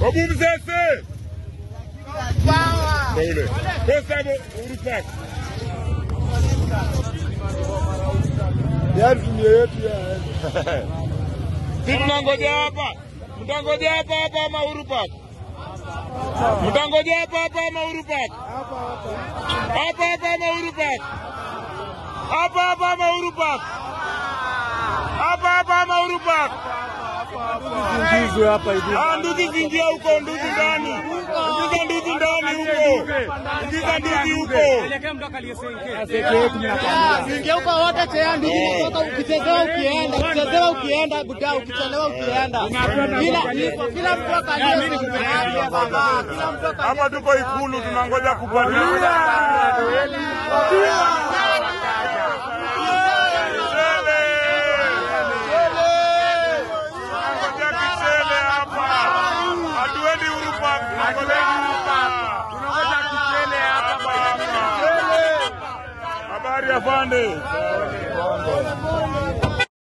Obumzese. Kule. Kosabo Urupak. Yari tumie yetu ya. Tunangoja hapa. Mtangoja hapa ama Urupak. Mtangoja hapa ama Urupak. Hapa ama Urupak. Hapa ama Urupak. Hapa ama Urupak. Ndugu hapa hivi. Ndugu zingia huko, ndugu ndani. Ndugu ndani huko. Ndugu huko. Elekea mtu aliyesenke. Zingia huko wote chea ndugu kutoka ukichezewa ukienda, ukichezewa ukienda, buda ukichelewa ukienda. Kila mtu akalia baba. Kila mtu akalia. Hapa tuko Ikulu tunangoja kupata. Habari afande.